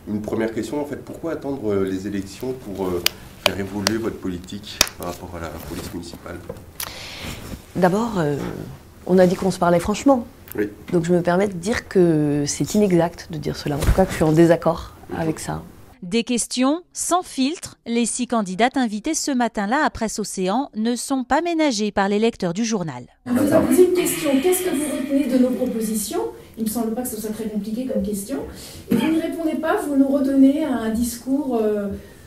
Une première question, en fait, pourquoi attendre les élections pour faire évoluer votre politique par rapport à la police municipale? D'abord, on a dit qu'on se parlait franchement. Oui. Donc je me permets de dire que c'est inexact de dire cela. En tout cas, que je suis en désaccord avec ça. Des questions sans filtre. Les 6 candidates invitées ce matin-là à Presse Océan ne sont pas ménagées par les lecteurs du journal. On vous a posé une question. Qu'est-ce que vous retenez de nos propositions? Il ne me semble pas que ce soit très compliqué comme question. Et vous n'y répondez pas, vous nous redonnez un discours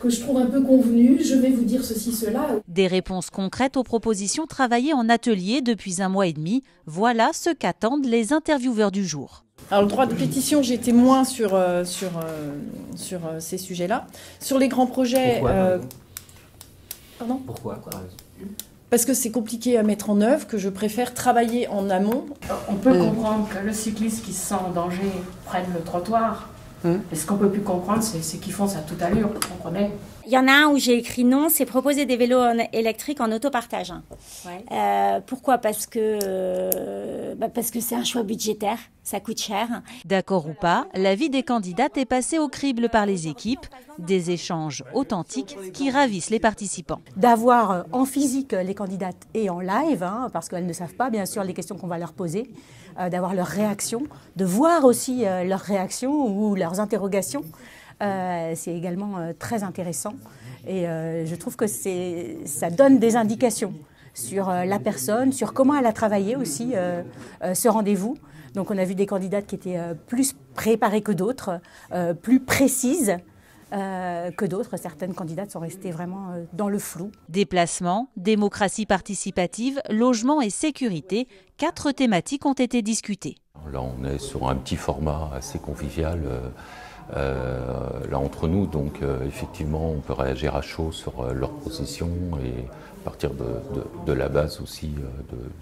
que je trouve un peu convenu. Je vais vous dire ceci, cela. Des réponses concrètes aux propositions travaillées en atelier depuis 1 mois et demi. Voilà ce qu'attendent les intervieweurs du jour. Alors le droit de pétition, j'étais moins sur ces sujets-là. Sur les grands projets... Pardon ? Pourquoi ? Parce que c'est compliqué à mettre en œuvre, que je préfère travailler en amont. On peut comprendre que le cycliste qui se sent en danger prenne le trottoir. Mais ce qu'on ne peut plus comprendre, c'est qu'ils font ça à toute allure, vous comprenez ? Il y en a un où j'ai écrit non, c'est proposer des vélos électriques en autopartage. Ouais. Pourquoi ? Parce que c'est un choix budgétaire, ça coûte cher. D'accord ou pas, l'avis des candidates est passé au crible par les équipes. Des échanges authentiques qui ravissent les participants. D'avoir en physique les candidates et en live, parce qu'elles ne savent pas bien sûr les questions qu'on va leur poser, d'avoir leurs réactions, de voir aussi leurs réactions ou leurs interrogations. C'est également très intéressant et je trouve que ça donne des indications sur la personne, sur comment elle a travaillé aussi ce rendez-vous. Donc on a vu des candidates qui étaient plus préparées que d'autres, plus précises que d'autres. Certaines candidates sont restées vraiment dans le flou. Déplacement, démocratie participative, logement et sécurité, 4 thématiques ont été discutées. Là on est sur un petit format assez convivial. Là entre nous, donc effectivement on peut réagir à chaud sur leurs positions et partir de la base aussi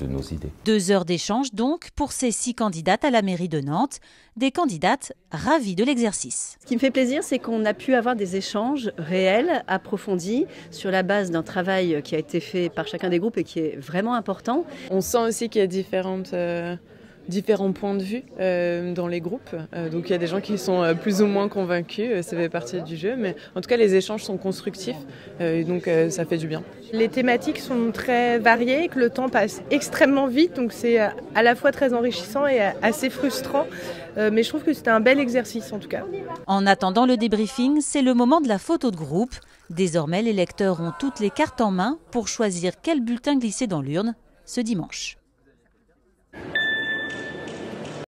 de nos idées. 2 heures d'échange donc pour ces 6 candidates à la mairie de Nantes, des candidates ravies de l'exercice. Ce qui me fait plaisir, c'est qu'on a pu avoir des échanges réels, approfondis, sur la base d'un travail qui a été fait par chacun des groupes et qui est vraiment important. On sent aussi qu'il y a différents points de vue dans les groupes. Donc il y a des gens qui sont plus ou moins convaincus, ça fait partie du jeu, mais en tout cas les échanges sont constructifs, donc ça fait du bien. Les thématiques sont très variées, que le temps passe extrêmement vite, donc c'est à la fois très enrichissant et assez frustrant, mais je trouve que c'était un bel exercice en tout cas. En attendant le débriefing, c'est le moment de la photo de groupe. Désormais, les lecteurs ont toutes les cartes en main pour choisir quel bulletin glisser dans l'urne ce dimanche.